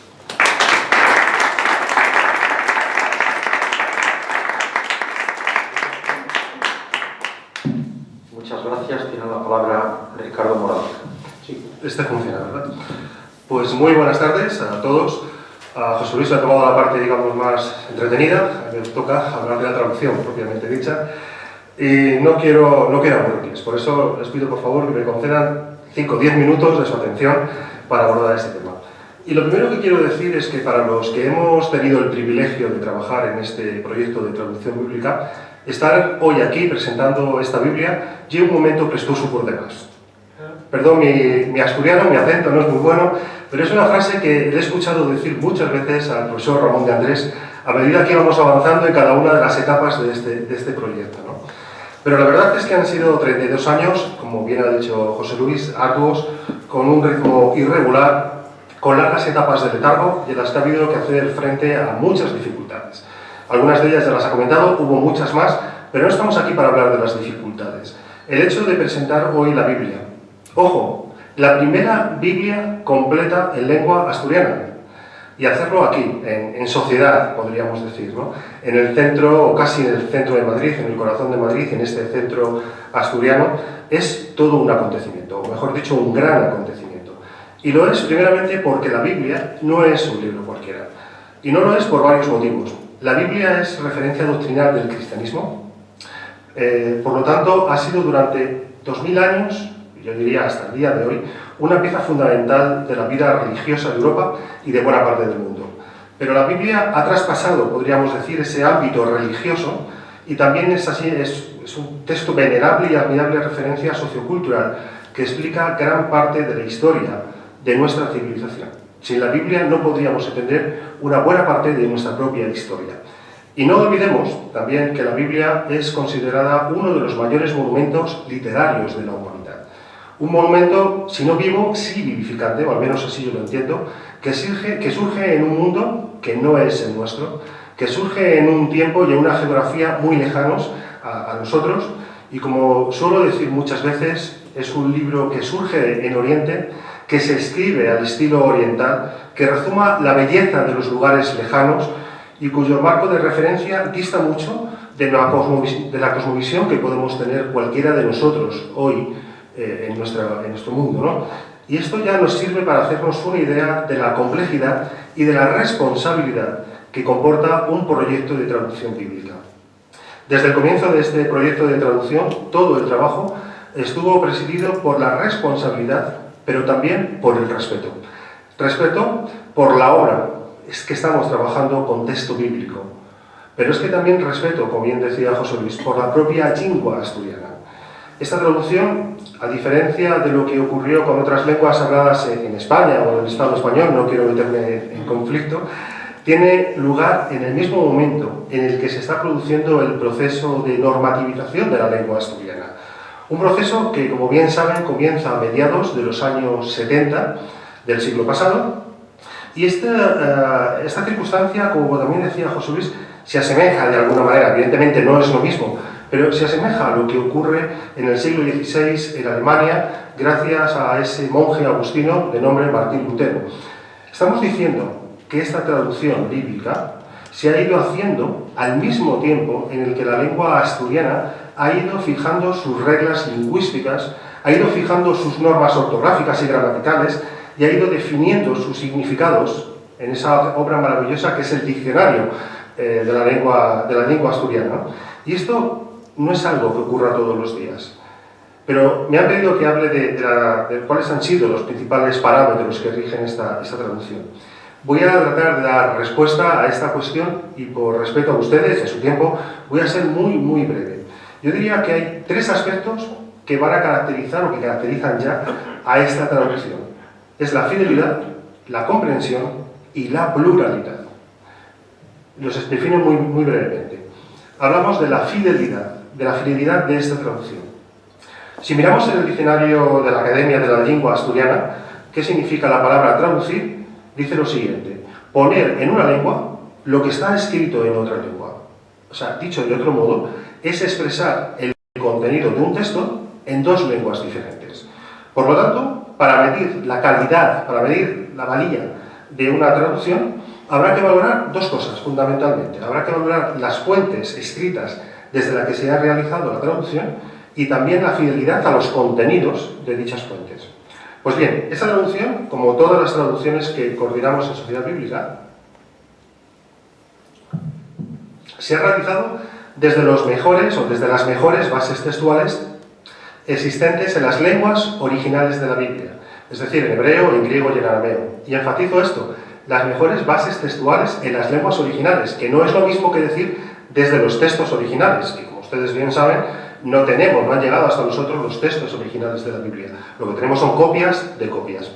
Muchas gracias. Tiene la palabra Ricardo Morales. Sí, este funciona, ¿verdad? Pues muy buenas tardes a todos. A José Luis le ha tomado la parte, digamos, más entretenida. A mí me toca hablar de la traducción propiamente dicha. Y no quiero aburrirles. Por eso les pido, por favor, que me concedan 5 o 10 minutos de su atención para abordar este tema. Y lo primero que quiero decir es que para los que hemos tenido el privilegio de trabajar en este proyecto de traducción bíblica, estar hoy aquí presentando esta Biblia lleva un momento prestoso por demás. Perdón, mi asturiano, mi acento no es muy bueno, pero es una frase que le he escuchado decir muchas veces al profesor Ramón de Andrés a medida que íbamos avanzando en cada una de las etapas de este proyecto, ¿no? Pero la verdad es que han sido 32 años, como bien ha dicho José Luis, arduos, con un ritmo irregular, con largas etapas de letargo y en las que ha habido que hacer frente a muchas dificultades. Algunas de ellas ya las ha comentado, hubo muchas más, pero no estamos aquí para hablar de las dificultades. El hecho de presentar hoy la Biblia, ojo, la primera Biblia completa en lengua asturiana, y hacerlo aquí, en sociedad, podríamos decir, ¿no? En el centro, o casi en el centro de Madrid, en el corazón de Madrid, en este centro asturiano, es todo un acontecimiento, o mejor dicho, un gran acontecimiento. Y lo es primeramente porque la Biblia no es un libro cualquiera, y no lo es por varios motivos. La Biblia es referencia doctrinal del cristianismo, por lo tanto, ha sido durante 2000 años, yo diría hasta el día de hoy, una pieza fundamental de la vida religiosa de Europa y de buena parte del mundo. Pero la Biblia ha traspasado, podríamos decir, ese ámbito religioso y también es un texto venerable y admirable referencia sociocultural que explica gran parte de la historia de nuestra civilización. Sin la Biblia no podríamos entender una buena parte de nuestra propia historia. Y no olvidemos también que la Biblia es considerada uno de los mayores monumentos literarios de la humanidad. Un monumento, si no vivo, sí vivificante, o al menos así yo lo entiendo, que surge en un mundo que no es el nuestro, que surge en un tiempo y en una geografía muy lejanos a nosotros, y como suelo decir muchas veces, es un libro que surge en Oriente, que se escribe al estilo oriental, que rezuma la belleza de los lugares lejanos y cuyo marco de referencia dista mucho de la cosmovisión que podemos tener cualquiera de nosotros hoy en nuestro mundo, ¿no? Y esto ya nos sirve para hacernos una idea de la complejidad y de la responsabilidad que comporta un proyecto de traducción bíblica. Desde el comienzo de este proyecto de traducción, todo el trabajo estuvo presidido por la responsabilidad, pero también por el respeto. Respeto por la obra, es que estamos trabajando con texto bíblico, pero es que también respeto, como bien decía José Luis, por la propia lengua asturiana. Esta traducción, a diferencia de lo que ocurrió con otras lenguas habladas en España o en el Estado español, no quiero meterme en conflicto, tiene lugar en el mismo momento en el que se está produciendo el proceso de normativización de la lengua asturiana. Un proceso que, como bien saben, comienza a mediados de los años 70 del siglo pasado, y esta circunstancia, como también decía José Luis, se asemeja de alguna manera, evidentemente no es lo mismo, pero se asemeja a lo que ocurre en el siglo XVI en Alemania gracias a ese monje agustino de nombre Martín Lutero. Estamos diciendo que esta traducción bíblica se ha ido haciendo al mismo tiempo en el que la lengua asturiana ha ido fijando sus reglas lingüísticas, ha ido fijando sus normas ortográficas y gramaticales y ha ido definiendo sus significados en esa obra maravillosa que es el diccionario de la lengua asturiana. Y esto no es algo que ocurra todos los días. Pero me han pedido que hable de cuáles han sido los principales parámetros que rigen esta traducción. Voy a tratar de dar respuesta a esta cuestión y por respeto a ustedes y a su tiempo voy a ser muy breve. Yo diría que hay 3 aspectos que van a caracterizar o que caracterizan ya a esta traducción. Es la fidelidad, la comprensión y la pluralidad. Los defino muy brevemente. Hablamos de la fidelidad de esta traducción. Si miramos en el diccionario de la Academia de la Lengua Asturiana, ¿qué significa la palabra traducir? Dice lo siguiente: poner en una lengua lo que está escrito en otra lengua. O sea, dicho de otro modo, es expresar el contenido de un texto en 2 lenguas diferentes. Por lo tanto, para medir la calidad, para medir la valía de una traducción, habrá que valorar 2 cosas fundamentalmente. Habrá que valorar las fuentes escritas desde las que se ha realizado la traducción y también la fidelidad a los contenidos de dichas fuentes. Pues bien, esta traducción, como todas las traducciones que coordinamos en Sociedad Bíblica, se ha realizado desde las mejores bases textuales existentes en las lenguas originales de la Biblia, es decir, en hebreo, en griego y en arameo. Y enfatizo esto, las mejores bases textuales en las lenguas originales, que no es lo mismo que decir desde los textos originales, que como ustedes bien saben, no han llegado hasta nosotros los textos originales de la Biblia. Lo que tenemos son copias de copias.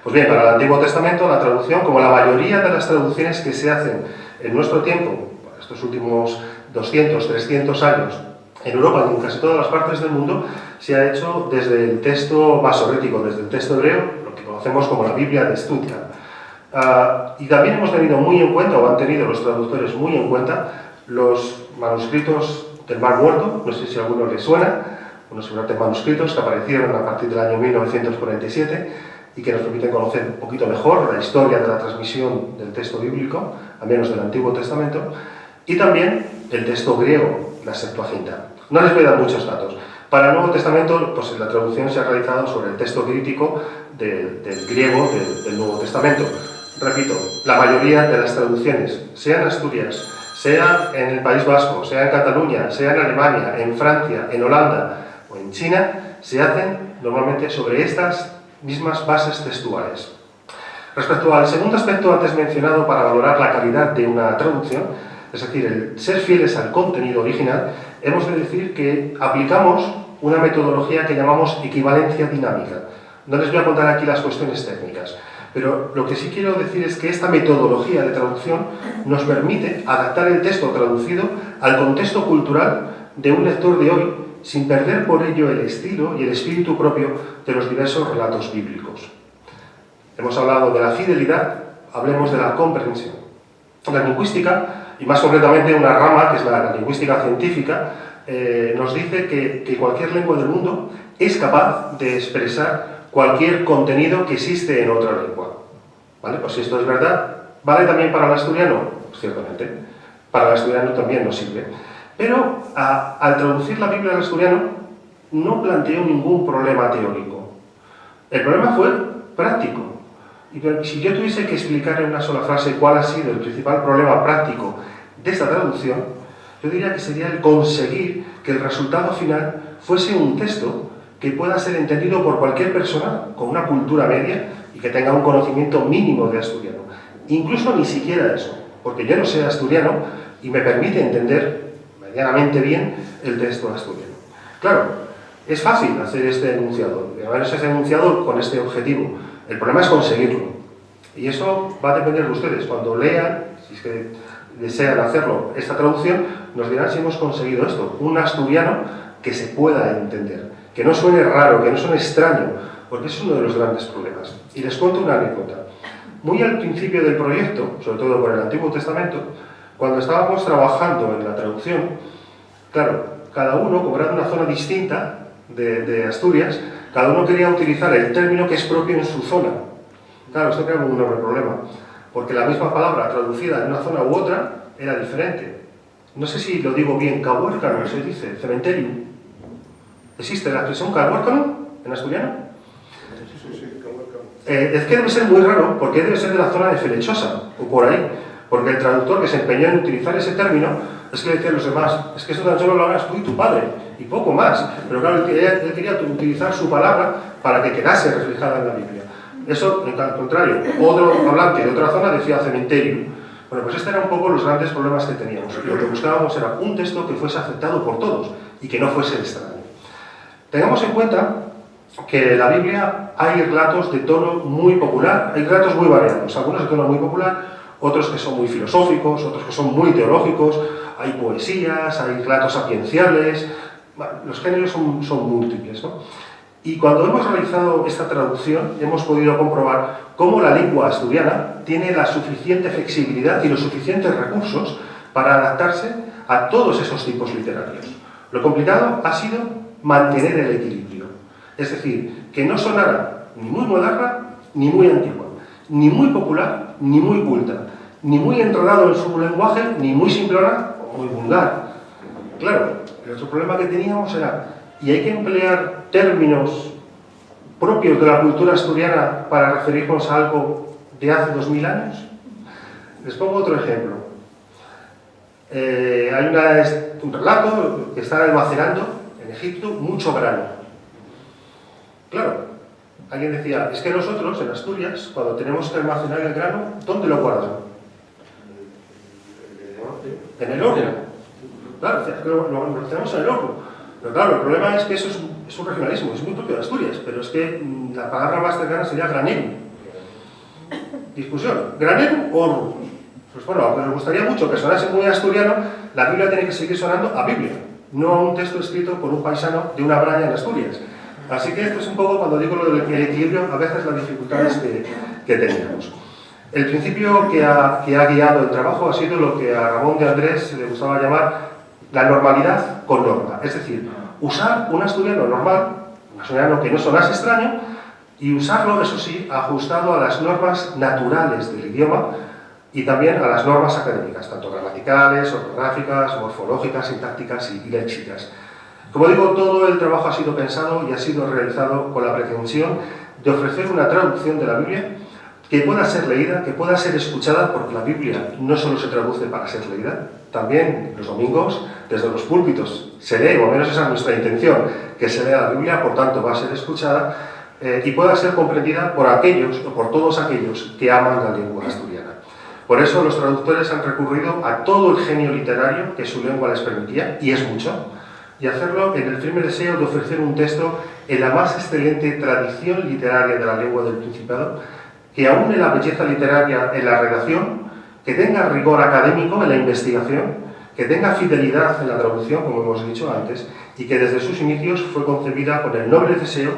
Pues bien, para el Antiguo Testamento, la traducción, como la mayoría de las traducciones que se hacen en nuestro tiempo, estos últimos 200, 300 años, en Europa y en casi todas las partes del mundo, se ha hecho desde el texto masorético, desde el texto hebreo, lo que conocemos como la Biblia de Stuttgart. Y también hemos tenido muy en cuenta, o han tenido los traductores muy en cuenta, los manuscritos del Mar Muerto, no sé si a alguno les suena, unos manuscritos que aparecieron a partir del año 1947 y que nos permiten conocer un poquito mejor la historia de la transmisión del texto bíblico, al menos del Antiguo Testamento, y también el texto griego, la Septuaginta. No les voy a dar muchos datos. Para el Nuevo Testamento, pues la traducción se ha realizado sobre el texto crítico del griego del Nuevo Testamento. Repito, la mayoría de las traducciones, sea en Asturias, sea en el País Vasco, sea en Cataluña, sea en Alemania, en Francia, en Holanda o en China, se hacen normalmente sobre estas mismas bases textuales. Respecto al segundo aspecto antes mencionado para valorar la calidad de una traducción, es decir, el ser fieles al contenido original, hemos de decir que aplicamos una metodología que llamamos equivalencia dinámica. No les voy a contar aquí las cuestiones técnicas, pero lo que sí quiero decir es que esta metodología de traducción nos permite adaptar el texto traducido al contexto cultural de un lector de hoy, sin perder por ello el estilo y el espíritu propio de los diversos relatos bíblicos. Hemos hablado de la fidelidad, hablemos de la comprensión. La lingüística, y más concretamente una rama que es la lingüística científica, nos dice que cualquier lengua del mundo es capaz de expresar cualquier contenido que existe en otra lengua. ¿Vale? Pues si esto es verdad, ¿vale también para el asturiano? Pues ciertamente, para el asturiano también nos sirve. Pero al traducir la Biblia al asturiano no planteó ningún problema teórico. El problema fue práctico. Y si yo tuviese que explicar en una sola frase cuál ha sido el principal problema práctico de esta traducción, yo diría que sería el conseguir que el resultado final fuese un texto que pueda ser entendido por cualquier persona con una cultura media y que tenga un conocimiento mínimo de asturiano. Incluso ni siquiera eso, porque yo no sé asturiano y me permite entender medianamente bien el texto asturiano. Claro, es fácil hacer este enunciado, este enunciado con este objetivo. El problema es conseguirlo. Y eso va a depender de ustedes. Cuando lean, si es que desean hacerlo, esta traducción, nos dirán si hemos conseguido esto. Un asturiano que se pueda entender, que no suene raro, que no suene extraño, porque es uno de los grandes problemas. Y les cuento una anécdota. Muy al principio del proyecto, sobre todo por el Antiguo Testamento, cuando estábamos trabajando en la traducción, claro, cada uno, como era de una zona distinta de Asturias, cada uno quería utilizar el término que es propio en su zona. Claro, esto crea un enorme problema, porque la misma palabra traducida en una zona u otra era diferente. No sé si lo digo bien, cahuércano se dice, cementerio. ¿Existe la expresión cahuércano en asturiano? Sí, cahuércano. Es que debe ser muy raro, porque debe ser de la zona de Felechosa, o por ahí, porque el traductor que se empeñó en utilizar ese término es que le decía a los demás, es que esto tan solo lo hagas tú y tu padre, y poco más. Pero claro, él quería utilizar su palabra para que quedase reflejada en la Biblia. Eso, al contrario, otro hablante de otra zona decía cementerio. Bueno, pues este era un poco los grandes problemas que teníamos. Y lo que buscábamos era un texto que fuese aceptado por todos y que no fuese extraño. Tengamos en cuenta que en la Biblia hay relatos de tono muy popular, hay relatos muy variados, algunos de tono muy popular, otros que son muy filosóficos, otros que son muy teológicos, hay poesías, hay relatos sapienciales, los géneros son múltiples, ¿no? Y cuando hemos realizado esta traducción, hemos podido comprobar cómo la lengua asturiana tiene la suficiente flexibilidad y los suficientes recursos para adaptarse a todos esos tipos literarios. Lo complicado ha sido mantener el equilibrio, es decir, que no sonara ni muy moderna ni muy antigua, ni muy popular ni muy culta, ni muy enredado en su lenguaje, ni muy simplona o muy vulgar. Claro, el otro problema que teníamos era, ¿y hay que emplear términos propios de la cultura asturiana para referirnos a algo de hace 2000 años? Les pongo otro ejemplo. Hay un relato que están almacenando en Egipto mucho grano. Claro, alguien decía, es que nosotros en Asturias, cuando tenemos que almacenar el grano, ¿dónde lo guardan? En el horno. Claro, lo tenemos en el horno. Pero claro, el problema es que eso es un regionalismo, es muy propio de Asturias, pero es que la palabra más cercana sería granero. Discusión, ¿granero o horno? Pues bueno, aunque nos gustaría mucho que sonase muy asturiano, la Biblia tiene que seguir sonando a Biblia, no a un texto escrito por un paisano de una braña en Asturias. Así que esto es un poco, cuando digo lo del equilibrio, a veces las dificultades que teníamos. El principio que ha guiado el trabajo ha sido lo que a Ramón de Andrés le gustaba llamar la normalidad con norma. Es decir, usar un asturiano normal, un asturiano que no sonase extraño, y usarlo, eso sí, ajustado a las normas naturales del idioma y también a las normas académicas, tanto gramaticales, ortográficas, morfológicas, sintácticas y léxicas. Como digo, todo el trabajo ha sido pensado y ha sido realizado con la pretensión de ofrecer una traducción de la Biblia que pueda ser leída, que pueda ser escuchada, porque la Biblia no solo se traduce para ser leída, también los domingos, desde los púlpitos, se lee, o al menos esa es nuestra intención, que se lea la Biblia, por tanto va a ser escuchada y pueda ser comprendida por aquellos, o por todos aquellos que aman la lengua asturiana. Por eso los traductores han recurrido a todo el genio literario que su lengua les permitía, y es mucho, y hacerlo en el firme deseo de ofrecer un texto en la más excelente tradición literaria de la lengua del Principado, que aúne la belleza literaria en la redacción, que tenga rigor académico en la investigación, que tenga fidelidad en la traducción, como hemos dicho antes, y que desde sus inicios fue concebida con el noble deseo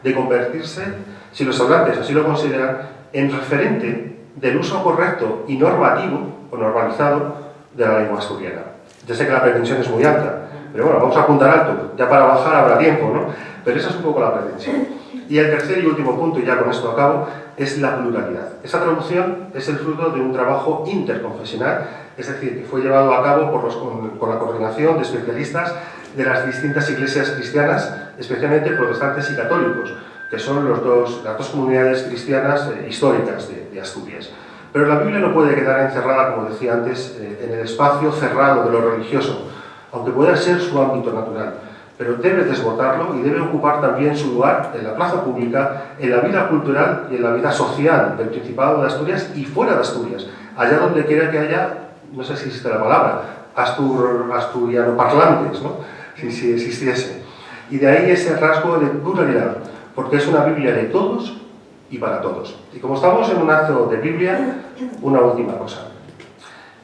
de convertirse, si los hablantes así lo consideran, en referente del uso correcto y normativo, o normalizado, de la lengua asturiana. Ya sé que la pretensión es muy alta, pero bueno, vamos a apuntar alto, ya para bajar habrá tiempo, ¿no? Pero esa es un poco la pretensión. Y el tercer y último punto, y ya con esto acabo, es la pluralidad. Esa traducción es el fruto de un trabajo interconfesional, es decir, que fue llevado a cabo con la coordinación de especialistas de las distintas iglesias cristianas, especialmente protestantes y católicos, que son las dos comunidades cristianas históricas de Asturias. Pero la Biblia no puede quedar encerrada, como decía antes, en el espacio cerrado de lo religioso, aunque pueda ser su ámbito natural, pero debe desbordarlo y debe ocupar también su lugar en la plaza pública, en la vida cultural y en la vida social del Principado de Asturias y fuera de Asturias, allá donde quiera que haya, no sé si existe la palabra, asturiano parlantes, ¿no? Si existiese. Y de ahí ese rasgo de pluralidad, porque es una Biblia de todos y para todos. Y como estamos en un acto de Biblia, una última cosa.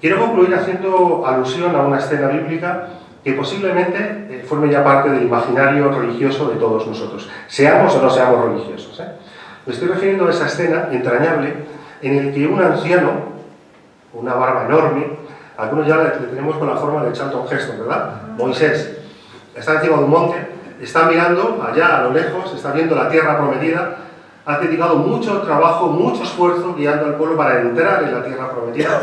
Quiero concluir haciendo alusión a una escena bíblica que posiblemente forme ya parte del imaginario religioso de todos nosotros, seamos o no seamos religiosos. Me estoy refiriendo a esa escena entrañable en el que un anciano, una barba enorme, algunos ya le tenemos con la forma de Charlton Heston, ¿verdad? Moisés, está encima de un monte, está mirando allá a lo lejos, está viendo la tierra prometida, ha dedicado mucho trabajo, mucho esfuerzo guiando al pueblo para entrar en la tierra prometida,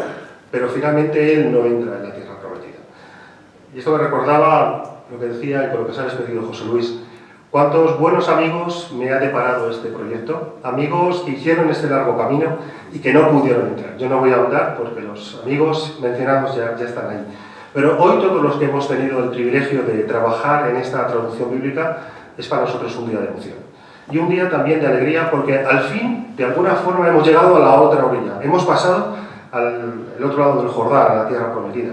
pero finalmente él no entra en la tierra prometida. Y esto me recordaba lo que decía y con lo que se ha despedido José Luis. ¿Cuántos buenos amigos me ha deparado este proyecto? Amigos que hicieron este largo camino y que no pudieron entrar. Yo no voy a hablar porque los amigos mencionados ya están ahí. Pero hoy todos los que hemos tenido el privilegio de trabajar en esta traducción bíblica es para nosotros un día de emoción. Y un día también de alegría porque al fin, de alguna forma, hemos llegado a la otra orilla. Hemos pasado al otro lado del Jordán, a la tierra prometida.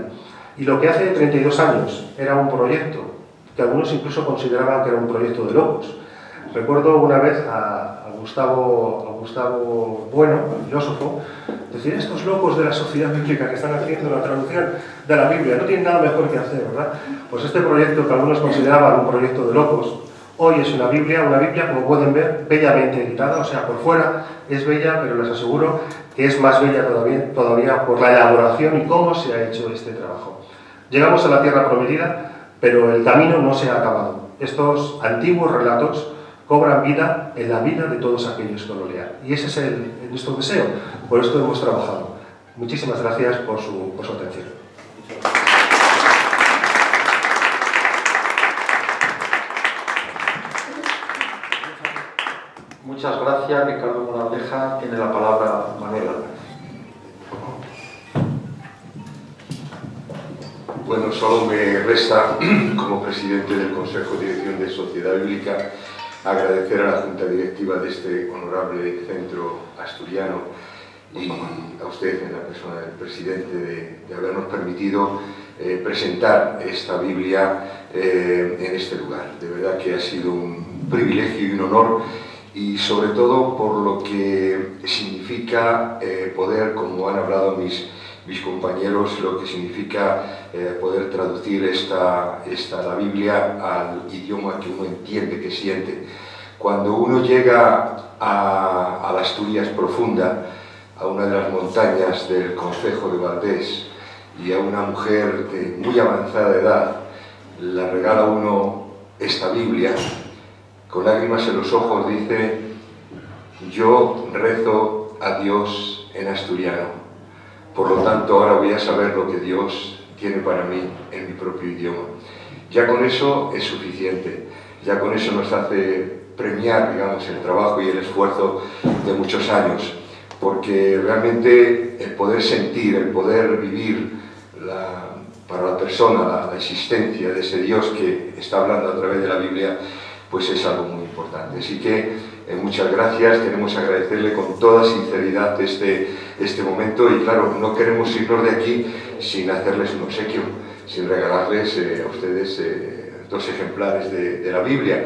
Y lo que hace 32 años era un proyecto que algunos incluso consideraban que era un proyecto de locos. Recuerdo una vez a Gustavo Bueno, el filósofo, decir, estos locos de la sociedad bíblica que están haciendo la traducción de la Biblia no tienen nada mejor que hacer, ¿verdad? Pues este proyecto que algunos consideraban un proyecto de locos, hoy es una Biblia, como pueden ver, bellamente editada, o sea, por fuera es bella, pero les aseguro que es más bella todavía por la elaboración y cómo se ha hecho este trabajo. Llegamos a la tierra prometida, pero el camino no se ha acabado. Estos antiguos relatos cobran vida en la vida de todos aquellos que lo lean. Y ese es nuestro deseo, por esto hemos trabajado. Muchísimas gracias por su atención. Muchas gracias, Ricardo Moraleja. Tiene la palabra Manuel Álvarez. Bueno, solo me resta, como presidente del Consejo de Dirección de Sociedad Bíblica, agradecer a la Junta Directiva de este honorable centro asturiano y a usted, en la persona del presidente, de habernos permitido presentar esta Biblia en este lugar. De verdad que ha sido un privilegio y un honor, y sobre todo por lo que significa poder, como han hablado mis compañeros, lo que significa poder traducir la Biblia al idioma que uno entiende, que siente. Cuando uno llega a la Asturias profunda, a una de las montañas del concejo de Valdés, y a una mujer de muy avanzada edad le regala uno esta Biblia, con lágrimas en los ojos dice: yo rezo a Dios en asturiano, por lo tanto ahora voy a saber lo que Dios tiene para mí en mi propio idioma. Ya con eso es suficiente, ya con eso nos hace premiar, digamos, el trabajo y el esfuerzo de muchos años, porque realmente el poder sentir, el poder vivir para la persona la existencia de ese Dios que está hablando a través de la Biblia, pues es algo muy importante. Así que muchas gracias, queremos agradecerle con toda sinceridad este momento, y claro, no queremos irnos de aquí sin hacerles un obsequio, sin regalarles a ustedes 2 ejemplares de la Biblia,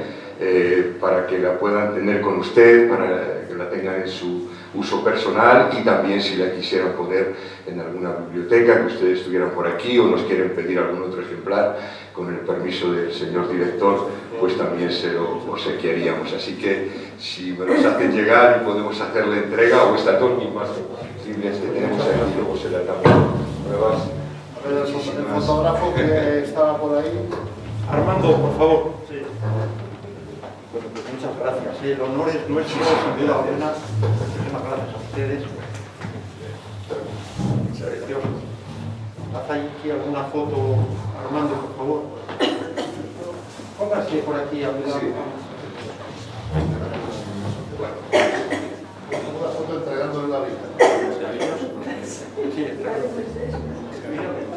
para que la puedan tener con usted, para que la tengan en su uso personal, y también si la quisieran poner en alguna biblioteca, que ustedes estuvieran por aquí o nos quieren pedir algún otro ejemplar, con el permiso del señor director, pues también se lo obsequiaríamos. Así que si me los hacen llegar y podemos hacerle entrega, o estas 2 mismas Biblias que tenemos aquí, luego se las damos pruebas. A ver, el fotógrafo que estaba por ahí. Armando, por favor. Sí. Bueno, pues muchas gracias. El honor es nuestro, sin duda alguna. Muchísimas gracias a ustedes. Precioso. Haz aquí alguna foto, Armando, por favor. Póngase por aquí a cuidar. Sí. Una foto entregándole la Biblia. Sí,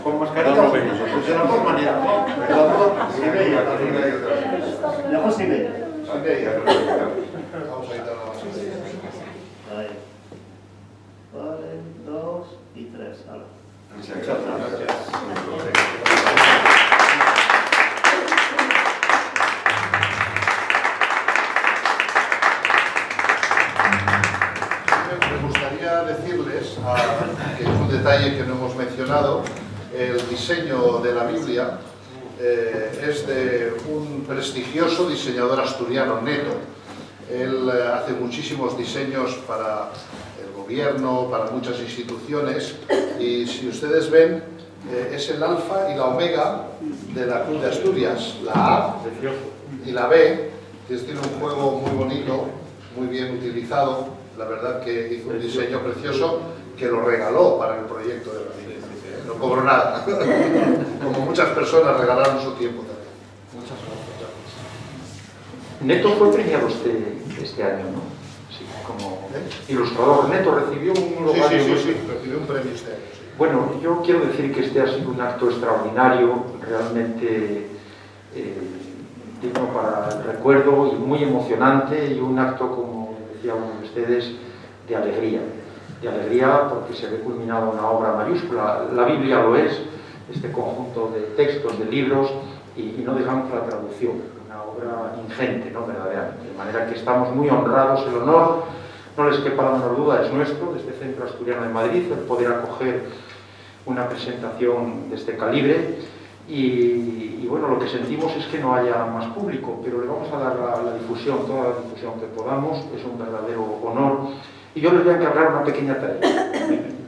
con mascarilla, pues de las 2 maneras, ¿no? De las 2, sin ella, Mejor sin ella. Sin ella. Vamos a quitar la mascarilla. Ahí. Vale, 2 y 3. Muchas gracias. Me gustaría decirles, que es un detalle que no hemos mencionado, el diseño de la Biblia es de un prestigioso diseñador asturiano, Neto. Él hace muchísimos diseños para el gobierno, para muchas instituciones, y si ustedes ven, es el alfa y la omega de la Cruz de Asturias, la A y la B, que tiene un juego muy bonito, muy bien utilizado. La verdad que hizo un diseño precioso que lo regaló para el proyecto de la Biblia. No cobró nada, como muchas personas regalaron su tiempo también. Muchas gracias. Neto fue premiado este año, ¿no? Sí, como ilustrador. Neto recibió un logario. Sí, recibió un premio este año. Sí. Bueno, yo quiero decir que este ha sido un acto extraordinario, realmente digno para el recuerdo y muy emocionante, y un acto, como decía uno de ustedes, de alegría. De alegría porque se ve culminada una obra mayúscula. La Biblia lo es, este conjunto de textos, de libros, y no dejamos la traducción, una obra ingente, ¿no? Verdaderamente. De manera que estamos muy honrados, el honor, no les quepa la menor duda, es nuestro, de este Centro Asturiano de Madrid, el poder acoger una presentación de este calibre, y bueno, lo que sentimos es que no haya más público, pero le vamos a dar la difusión, toda la difusión que podamos, es un verdadero honor. Y yo les voy a encargar una pequeña tarea,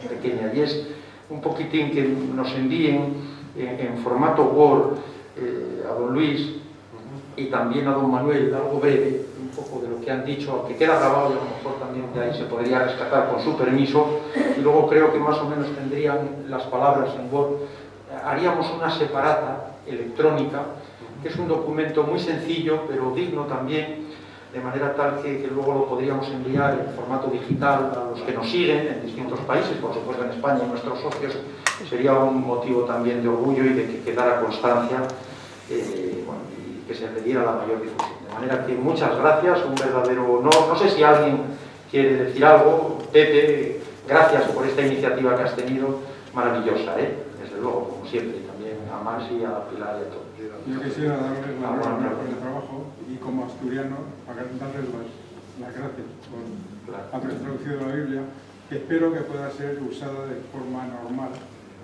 pequeña, y es un poquitín que nos envíen en formato Word a don Luis y también a don Manuel, algo breve, un poco de lo que han dicho, aunque queda grabado y a lo mejor también de ahí se podría rescatar con su permiso, y luego creo que más o menos tendrían las palabras en Word. Haríamos una separata electrónica, que es un documento muy sencillo, pero digno también, de manera tal que luego lo podríamos enviar en formato digital a los que nos siguen en distintos países, por supuesto en España y nuestros socios. Sería un motivo también de orgullo y de que quedara constancia, bueno, y que se le diera la mayor difusión. manera que muchas gracias, un verdadero honor. No sé si alguien quiere decir algo. Pepe, gracias por esta iniciativa que has tenido, maravillosa, desde luego, como siempre, también a Maxi, a Pilar y a todos. Yo quisiera darles la enhorabuena por el trabajo y como asturiano darles las gracias por haber traducido la Biblia, que espero que pueda ser usada de forma normal,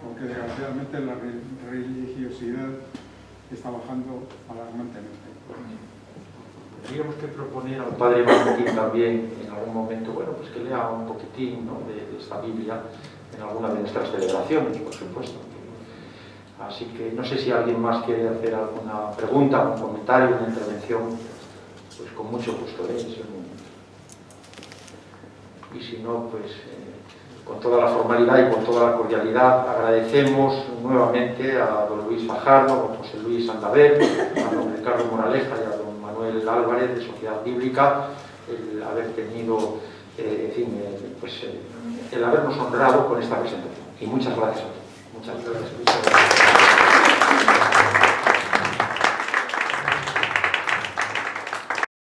porque desgraciadamente la religiosidad está bajando alarmantemente. Tendríamos que proponer al padre Valentín también en algún momento, bueno, pues que lea un poquitín, ¿no?, de esta Biblia en alguna de nuestras celebraciones, por supuesto. Así que no sé si alguien más quiere hacer alguna pregunta, un comentario, una intervención, pues con mucho gusto, Y si no, pues con toda la formalidad y con toda la cordialidad agradecemos nuevamente a don Luis Fajardo, a don José Luis Santaver, a don Ricardo Moraleja y a don Manuel Álvarez de Sociedad Bíblica el haber tenido, el habernos honrado con esta presentación. Y muchas gracias a todos. Muchas gracias.